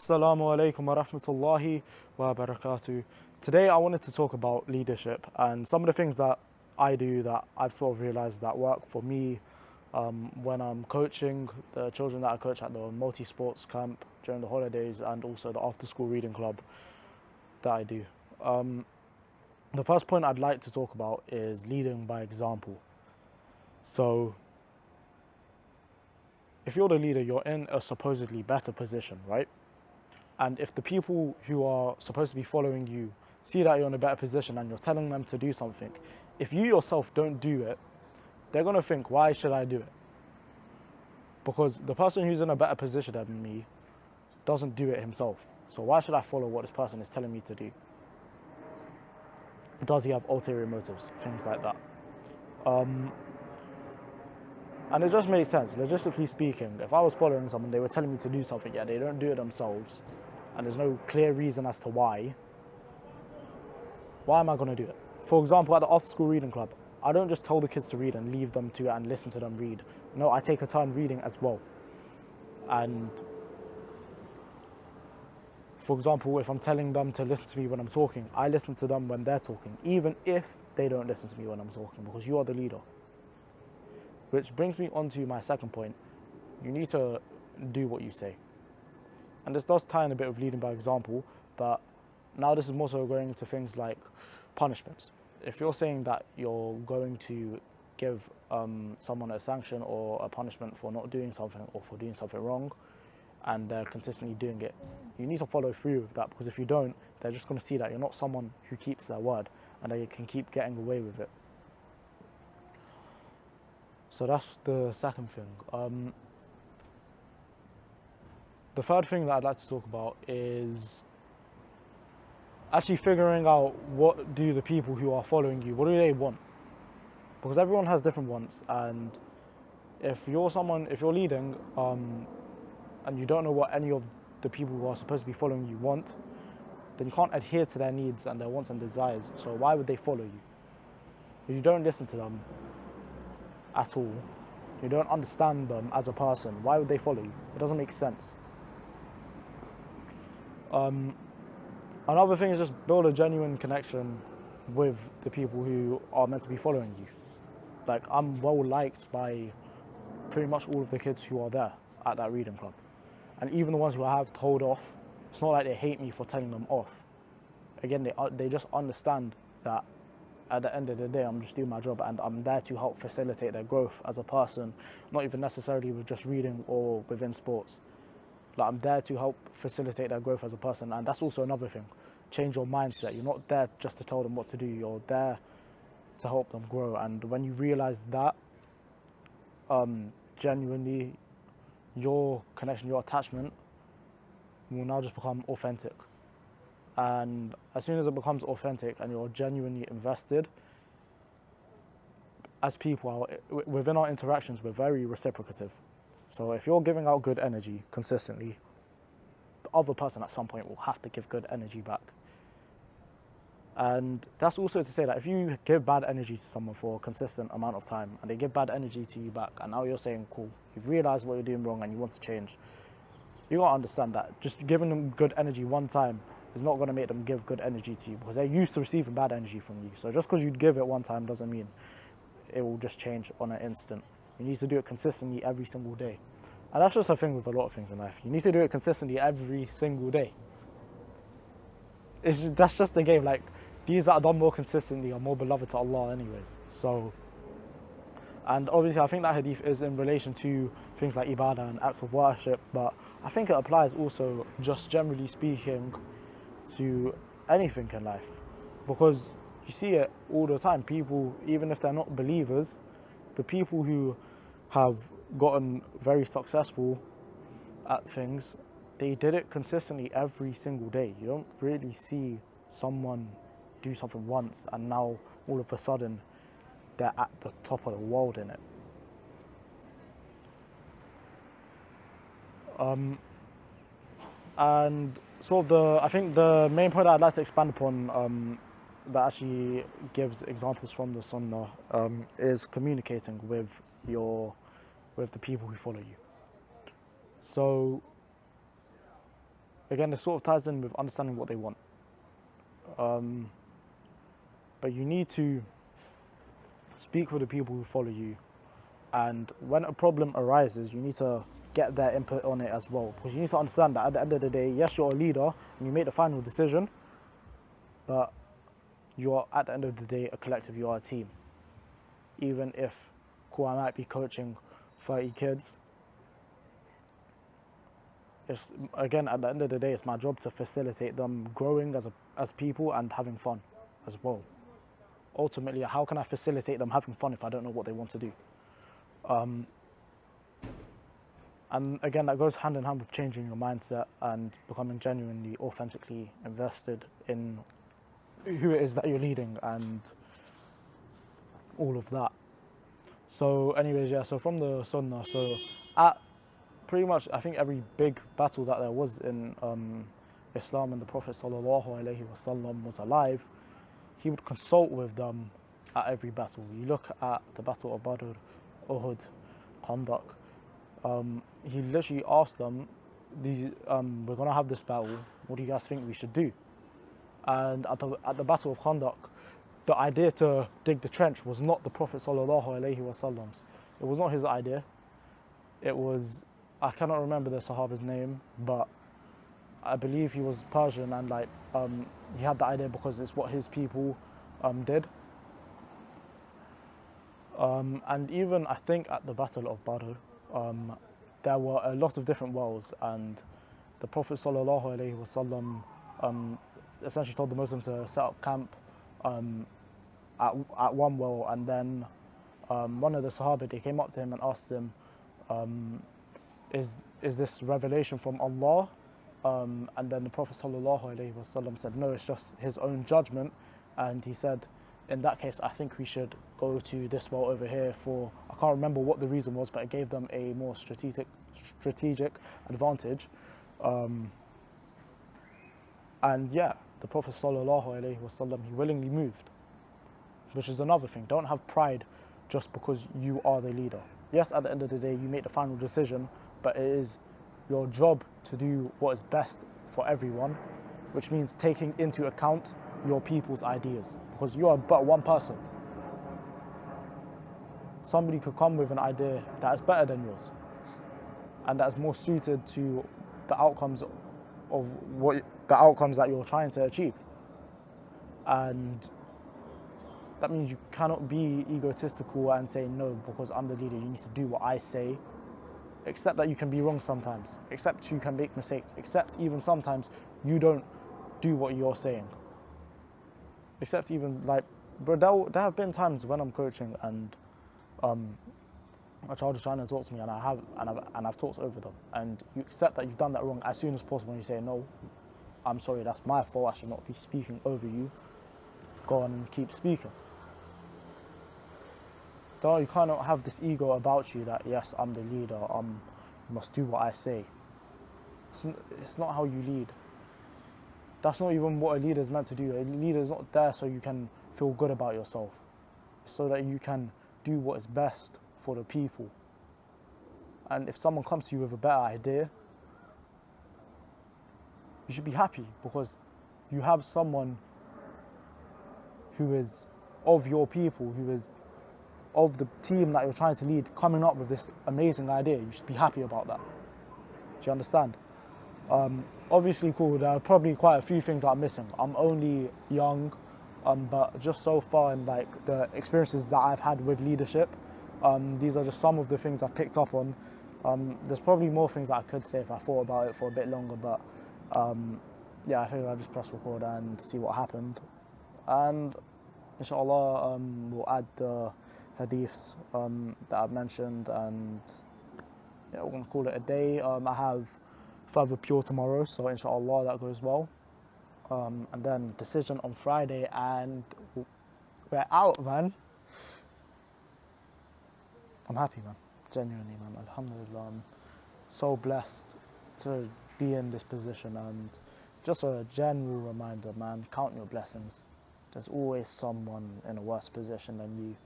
Assalamu alaikum wa rahmatullahi wa barakatuh. Today I wanted to talk about leadership and some of the things that I do that I've sort of realized that work for me when I'm coaching the children that I coach at the multi-sports camp during the holidays and also the after-school reading club that I do. The first point I'd like to talk about is leading by example. So if you're the leader, you're in a supposedly better position, right? And if the people who are supposed to be following you see that you're in a better position and you're telling them to do something, if you yourself don't do it, they're going to think, why should I do it? Because the person who's in a better position than me doesn't do it himself. So why should I follow what this person is telling me to do? Does he have ulterior motives? Things like that. And it just makes sense, logistically speaking. If I was following someone, they were telling me to do something, yet they don't do it themselves, and there's no clear reason as to why am I going to do it? For example, at the after-school reading club, I don't just tell the kids to read and leave them to it and listen to them read. No, I take a turn reading as well. And for example, if I'm telling them to listen to me when I'm talking, I listen to them when they're talking, even if they don't listen to me when I'm talking, because you are the leader. Which brings me on to my second point. You need to do what you say. And this does tie in a bit of leading by example, but now this is more so going into things like punishments. If you're saying that you're going to give someone a sanction or a punishment for not doing something or for doing something wrong, and they're consistently doing it, you need to follow through with that, because if you don't, they're just going to see that you're not someone who keeps their word and they can keep getting away with it. So that's the second thing. The third thing that I'd like to talk about is actually figuring out, what do the people who are following you, what do they want? Because everyone has different wants, and if you're leading and you don't know what any of the people who are supposed to be following you want, then you can't adhere to their needs and their wants and desires. So why would they follow you? If you don't listen to them at all, you don't understand them as a person, why would they follow you? It doesn't make sense. Another thing is just build a genuine connection with the people who are meant to be following you. Like, I'm well liked by pretty much all of the kids who are there at that reading club. And even the ones who I have told off, it's not like they hate me for telling them off. Again, they just understand that at the end of the day, I'm just doing my job and I'm there to help facilitate their growth as a person, not even necessarily with just reading or within sports. Like, I'm there to help facilitate their growth as a person, and that's also another thing. Change your mindset. You're not there just to tell them what to do, you're there to help them grow. And when you realize that, genuinely, your connection, your attachment will now just become authentic. And as soon as it becomes authentic and you're genuinely invested, as people, within our interactions, we're very reciprocative. So if you're giving out good energy consistently, the other person at some point will have to give good energy back. And that's also to say that if you give bad energy to someone for a consistent amount of time and they give bad energy to you back, and now you're saying, cool, you've realized what you're doing wrong and you want to change, you gotta understand that just giving them good energy one time is not gonna make them give good energy to you, because they're used to receiving bad energy from you. So just because you give it one time doesn't mean it will just change on an instant. You need to do it consistently every single day. And that's just a thing with a lot of things in life. You need to do it consistently every single day. That's just the game. Like, these that are done more consistently are more beloved to Allah anyways. So, and obviously I think that hadith is in relation to things like ibadah and acts of worship, but I think it applies also, just generally speaking, to anything in life. Because you see it all the time. People, even if they're not believers, the people who have gotten very successful at things, they did it consistently every single day. You don't really see someone do something once and now all of a sudden they're at the top of the world in it. And sort of I think the main point I'd like to expand upon that actually gives examples from the Sunnah is communicating with the people who follow you. So again, it sort of ties in with understanding what they want. But you need to speak with the people who follow you, and when a problem arises, you need to get their input on it as well. Because you need to understand that at the end of the day, yes, you're a leader and you make the final decision, but you are, at the end of the day, a collective, you are a team. Even if, cool, I might be coaching 30 kids, it's, again, at the end of the day, it's my job to facilitate them growing as people and having fun as well. Ultimately, how can I facilitate them having fun if I don't know what they want to do? And again, that goes hand in hand with changing your mindset and becoming genuinely, authentically invested in who it is that you're leading and all of that. So anyways, yeah, so from the Sunnah, so at pretty much, I think every big battle that there was in Islam and the Prophet ﷺ was alive, he would consult with them at every battle. You look at the Battle of Badr, Uhud, Khandaq, he literally asked them, we're going to have this battle, what do you guys think we should do? And at the Battle of Khandaq, the idea to dig the trench was not the Prophet ﷺ's. It was not his idea. It was, I cannot remember the Sahaba's name, but I believe he was Persian, and he had the idea because it's what his people did. And even I think at the Battle of Badr, there were a lot of different wells, and the Prophet ﷺ essentially told the Muslims to set up camp at one well, and then one of the Sahaba, they came up to him and asked him, is this revelation from Allah? And then the Prophet ﷺ said, no, it's just his own judgment. And he said, in that case, I think we should go to this well over here for, I can't remember what the reason was, but it gave them a more strategic advantage. And yeah, the Prophet ﷺ, he willingly moved, which is another thing. Don't have pride just because you are the leader. Yes, at the end of the day, you make the final decision, but it is your job to do what is best for everyone, which means taking into account your people's ideas, because you are but one person. Somebody could come with an idea that is better than yours and that is more suited to the outcomes that you're trying to achieve. And that means you cannot be egotistical and say, no, because I'm the leader, you need to do what I say. Accept that you can be wrong sometimes. Accept you can make mistakes. Accept even sometimes you don't do what you're saying. Except even bro, there have been times when I'm coaching and a child is trying to talk to me, and I've talked over them, and you accept that you've done that wrong as soon as possible, and you say, no, I'm sorry, that's my fault, I should not be speaking over you. Go on and keep speaking. Though you cannot have this ego about you that, yes, I'm the leader, you must do what I say. It's not how you lead. That's not even what a leader is meant to do. A leader is not there so you can feel good about yourself. It's so that you can do what is best for the people. And if someone comes to you with a better idea, you should be happy because you have someone who is of your people, who is of the team that you're trying to lead, coming up with this amazing idea. You should be happy about that. Do you understand? Obviously, cool, there are probably quite a few things that I'm missing. I'm only young, but just so far in the experiences that I've had with leadership, these are just some of the things I've picked up on. There's probably more things that I could say if I thought about it for a bit longer, but yeah, I figured I'd just press record and see what happened. And inshallah, we'll add the hadiths that I've mentioned, and yeah, we're going to call it a day. I have further pure tomorrow, so inshallah that goes well. And then decision on Friday, and we're out, man. I'm happy, man. Genuinely, man. Alhamdulillah. I'm so blessed to be in this position, and just a general reminder, man, count your blessings. There's always someone in a worse position than you.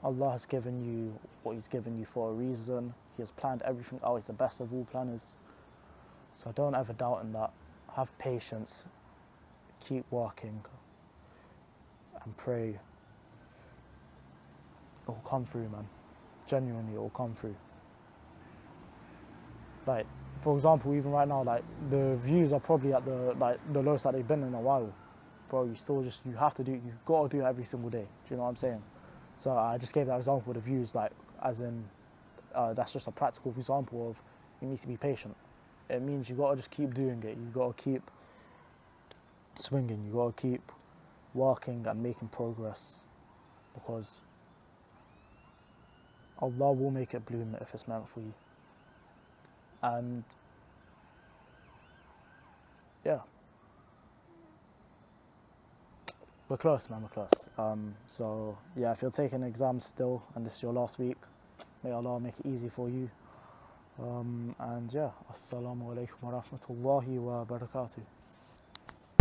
Allah has given you what He's given you for a reason. He has planned everything out. He's the best of all planners. So don't ever doubt in that. have patience, keep working, and pray. It will come through, man. Genuinely, it will come through. Like, for example, even right now, like the views are probably at the lowest that they've been in a while. Bro, you have to do, you gotta do it every single day. Do you know what I'm saying? So I just gave that example with the views, like, as in, that's just a practical example of you need to be patient. It means you gotta just keep doing it. You gotta keep swinging. You gotta keep working and making progress, because Allah will make it bloom if it's meant for you. And yeah, we're close, man. We're close. So yeah, if you're taking exams still and this is your last week, may Allah make it easy for you. And yeah, assalamu alaikum wa rahmatullahi wa barakatuh.